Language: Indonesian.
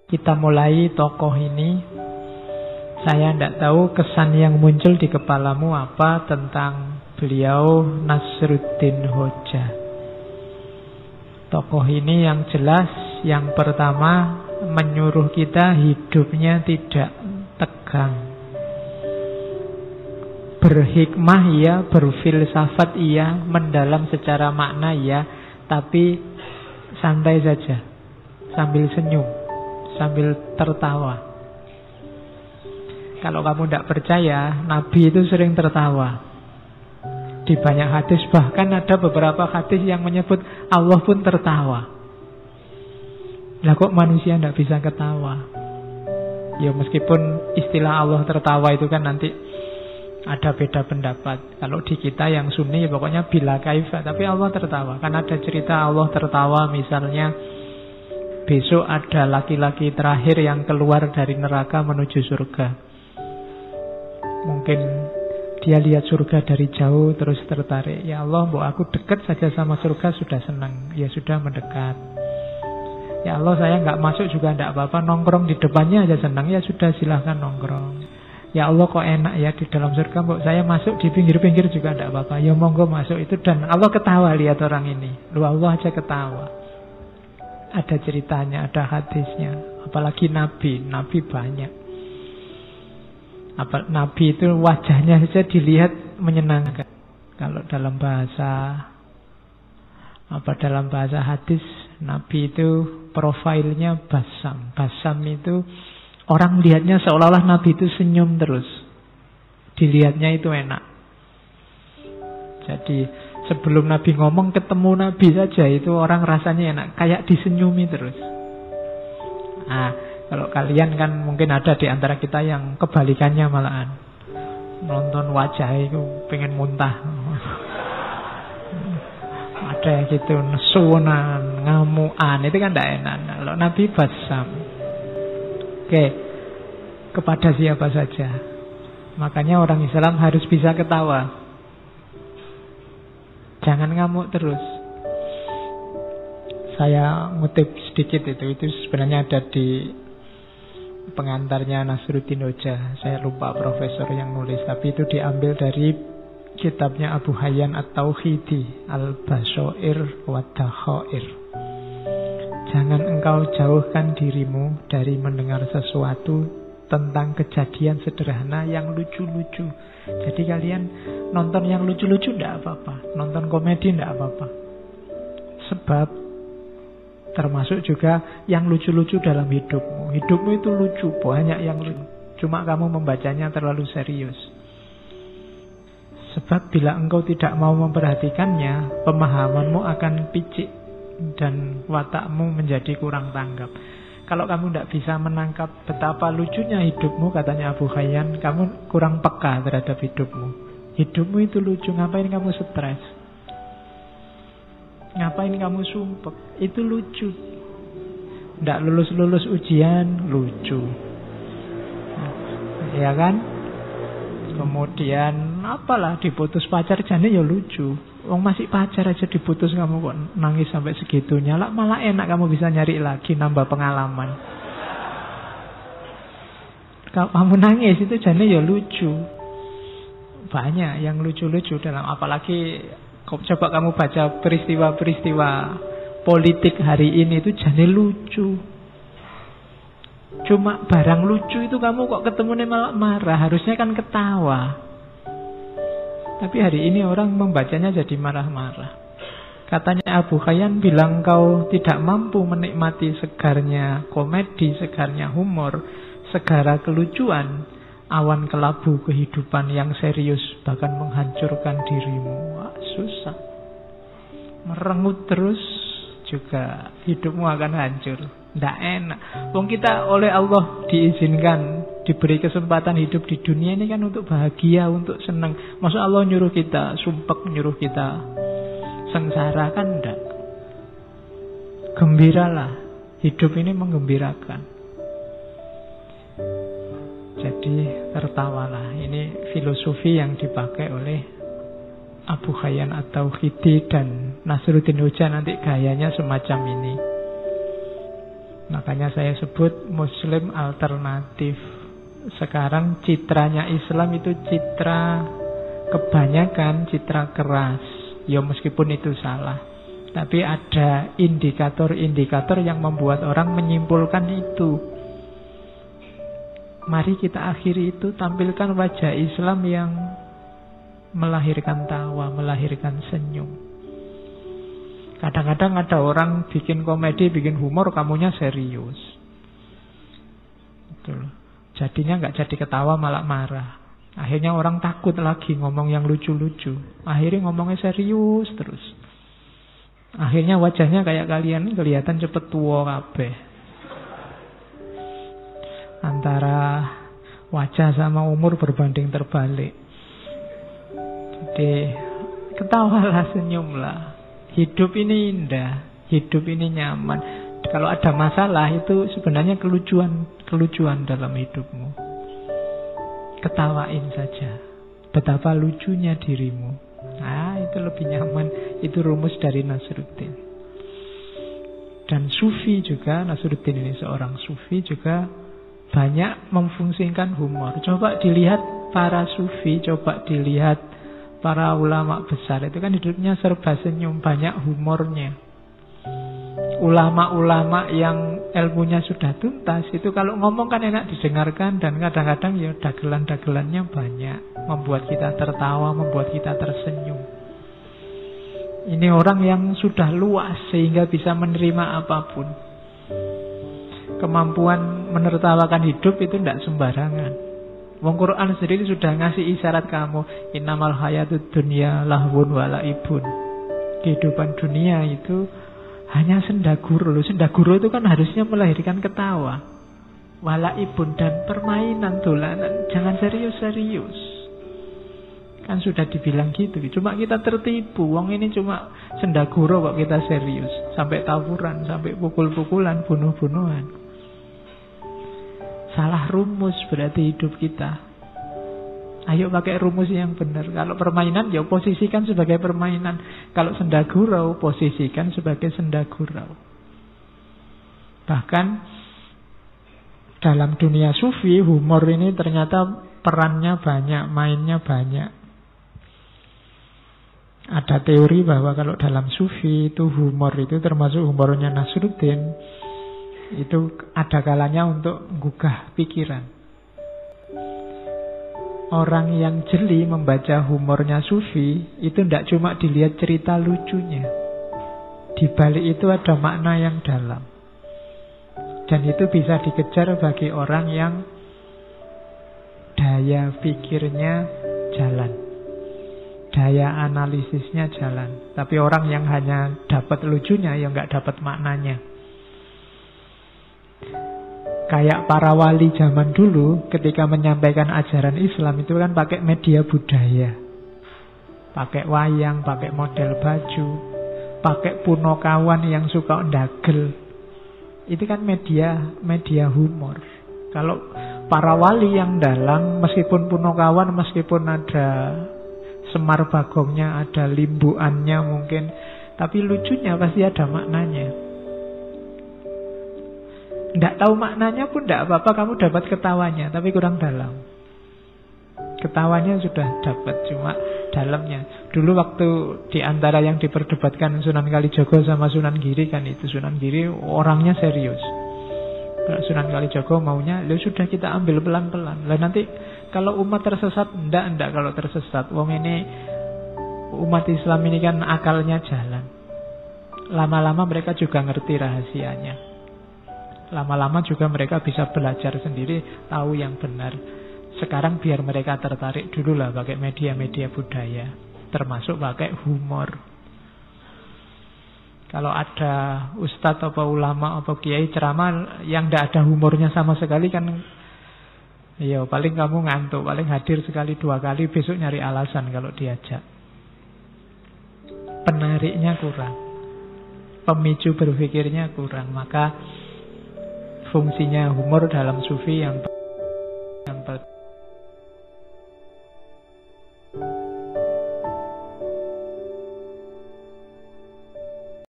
Kita mulai tokoh ini. Saya tidak tahu kesan yang muncul di kepalamu apa tentang beliau Nasruddin Hoja. Tokoh ini yang jelas, yang pertama menyuruh kita hidupnya tidak tegang. Berhikmah iya, berfilsafat iya, mendalam secara makna iya, tapi santai saja, sambil senyum, sambil tertawa. Kalau kamu tidak percaya, Nabi itu sering tertawa. Di banyak hadis, bahkan ada beberapa hadis yang menyebut Allah pun tertawa. Lah kok manusia tidak bisa ketawa? Ya meskipun istilah Allah tertawa itu kan nanti ada beda pendapat. Kalau di kita yang Sunni ya pokoknya bila kaifa, tapi Allah tertawa. Kan ada cerita Allah tertawa, misalnya besok ada laki-laki terakhir yang keluar dari neraka menuju surga. Mungkin dia lihat surga dari jauh terus tertarik. Ya Allah, mbok aku dekat saja sama surga sudah senang. Ya sudah mendekat. Ya Allah, saya nggak masuk juga tidak apa-apa, nongkrong di depannya aja senang. Ya sudah, silahkan nongkrong. Ya Allah, kok enak ya di dalam surga, mbok saya masuk di pinggir-pinggir juga tidak apa-apa. Ya monggo masuk itu. Dan Allah ketawa lihat orang ini. Lu Allah aja ketawa. Ada ceritanya, ada hadisnya. Apalagi Nabi banyak. Nabi itu wajahnya saja dilihat menyenangkan. Kalau dalam bahasa hadis, Nabi itu profilnya basam. Basam itu orang lihatnya seolah-olah Nabi itu senyum terus. Dilihatnya itu enak. Jadi sebelum Nabi ngomong, ketemu Nabi saja itu orang rasanya enak, kayak disenyumi terus. Nah, kalau kalian kan mungkin ada di antara kita yang kebalikannya malahan. Nonton wajah itu pengen muntah. Ada yang gitu, nesunan, ngamuan, itu kan tidak enak. Kalau Nabi basam. Oke, kepada siapa saja. Makanya orang Islam harus bisa ketawa. Jangan ngamuk terus. Saya ngutip sedikit itu sebenarnya ada di pengantarnya Nasruddin Hoja. Saya lupa profesor yang nulis, tapi itu diambil dari kitabnya Abu Hayyan At-Tauhidi, Al-Bashair wa Dakhair. Jangan engkau jauhkan dirimu dari mendengar sesuatu tentang kejadian sederhana yang lucu-lucu. Jadi kalian nonton yang lucu-lucu tidak apa-apa, nonton komedi tidak apa-apa. Sebab termasuk juga yang lucu-lucu dalam hidupmu. Hidupmu itu lucu, banyak yang lucu. Cuma kamu membacanya terlalu serius. Sebab bila engkau tidak mau memperhatikannya, pemahamanmu akan picik dan watakmu menjadi kurang tanggap. Kalau kamu tidak bisa menangkap betapa lucunya hidupmu, katanya Abu Hayyan, kamu kurang peka terhadap hidupmu. Hidupmu itu lucu, ngapain kamu stres? Ngapain kamu sumpek? Itu lucu. Tidak lulus-lulus ujian, lucu. Ya kan? Kemudian apalah diputus pacar, jane ya lucu. Wong masih pacar aja diputus, kamu kok nangis sampai segitunya. Lah malah enak kamu bisa nyari lagi, nambah pengalaman. Kalau kamu nangis itu jane ya lucu. Banyak yang lucu-lucu dalam, apalagi coba kamu baca peristiwa-peristiwa politik hari ini itu jane lucu. Cuma barang lucu itu kamu kok ketemu malah marah, harusnya kan ketawa. Tapi hari ini orang membacanya jadi marah-marah. Katanya Abu Hayyan bilang, kau tidak mampu menikmati segarnya komedi, segarnya humor, segara kelucuan, awan kelabu kehidupan yang serius bahkan menghancurkan dirimu. Wah, susah. Merengut terus juga hidupmu akan hancur. Tidak enak. Wong kita oleh Allah diizinkan, diberi kesempatan hidup di dunia ini kan untuk bahagia, untuk senang. Masa Allah nyuruh kita sumpek, nyuruh kita sengsara? Kan enggak. Gembiralah. Hidup ini menggembirakan. Jadi tertawalah. Ini filosofi yang dipakai oleh Abu Hayyan At-Tauhidi dan Nasruddin Hoja nanti gayanya semacam ini. Makanya saya sebut Muslim alternatif. Sekarang citranya Islam itu citra kebanyakan citra keras. Ya meskipun itu salah, tapi ada indikator-indikator yang membuat orang menyimpulkan itu. Mari kita akhiri itu, tampilkan wajah Islam yang melahirkan tawa, melahirkan senyum. Kadang-kadang ada orang bikin komedi, bikin humor, kamunya serius. Betul. Jadinya nggak jadi ketawa, malah marah. Akhirnya orang takut lagi ngomong yang lucu-lucu. Akhirnya ngomongnya serius terus. Akhirnya wajahnya kayak kalian kelihatan cepet tua kabeh. Antara wajah sama umur berbanding terbalik. Jadi ketawalah, senyumlah. Hidup ini indah, hidup ini nyaman. Kalau ada masalah itu sebenarnya kelucuan dalam hidupmu. Ketawain saja. Betapa lucunya dirimu. Nah, itu lebih nyaman. Itu rumus dari Nasruddin. Dan Sufi juga, Nasruddin ini seorang Sufi juga banyak memfungsikan humor. Coba dilihat para Sufi, coba dilihat para ulama besar. Itu kan hidupnya serba senyum, banyak humornya. Ulama-ulama yang ilmunya sudah tuntas itu kalau ngomong kan enak didengarkan, dan kadang-kadang ya dagelan-dagelannya banyak, membuat kita tertawa, membuat kita tersenyum. Ini orang yang sudah luas sehingga bisa menerima apapun. Kemampuan menertawakan hidup itu tidak sembarangan. Wong Quran sendiri sudah ngasih isyarat kamu, innamal hayatud dunya lahwun wa laibun. Kehidupan dunia itu hanya sendaguro. Sendaguro itu kan harusnya melahirkan ketawa, walaibun, dan permainan, dolanan. Jangan serius-serius. Kan sudah dibilang gitu. Cuma kita tertipu. Wong ini cuma sendaguro kok kita serius. Sampai tawuran, sampai pukul-pukulan, bunuh-bunuhan. Salah rumus berarti hidup kita. Ayo pakai rumus yang benar. Kalau permainan, ya posisikan sebagai permainan. Kalau sendagurau, posisikan sebagai sendagurau. Bahkan dalam dunia sufi, humor ini ternyata perannya banyak, mainnya banyak. Ada teori bahwa kalau dalam sufi itu humor itu termasuk humornya Nasruddin, itu ada kalanya untuk menggugah pikiran. Orang yang jeli membaca humornya Sufi itu tidak cuma dilihat cerita lucunya. Di balik itu ada makna yang dalam. Dan itu bisa dikejar bagi orang yang daya pikirnya jalan, daya analisisnya jalan. Tapi orang yang hanya dapat lucunya, ya nggak dapat maknanya. Kayak para wali zaman dulu ketika menyampaikan ajaran Islam itu kan pakai media budaya. Pakai wayang, pakai model baju, pakai punokawan yang suka ndagel. Itu kan media humor. Kalau para wali yang dalang, meskipun punokawan, meskipun ada Semar Bagongnya, ada limbuannya mungkin, tapi lucunya pasti ada maknanya. Tidak tahu maknanya pun tidak apa-apa, kamu dapat ketawanya, tapi kurang dalam. Ketawanya sudah dapat, cuma dalamnya. Dulu waktu di antara yang diperdebatkan Sunan Kalijogo sama Sunan Giri kan itu, Sunan Giri orangnya serius. Sunan Kalijogo maunya, ya sudah kita ambil pelan-pelan. Lah nanti kalau umat tersesat, enggak kalau tersesat. Wong ini umat Islam ini kan akalnya jalan. Lama-lama mereka juga ngerti rahasianya. Lama-lama juga mereka bisa belajar sendiri, tahu yang benar. Sekarang biar mereka tertarik dulu lah pakai media-media budaya, termasuk pakai humor. Kalau ada ustadz atau ulama atau kiai ceramah yang tidak ada humornya sama sekali kan, ya paling kamu ngantuk, paling hadir sekali dua kali, besok nyari alasan kalau diajak. Penariknya kurang, pemicu berpikirnya kurang. Maka fungsinya humor dalam sufi yang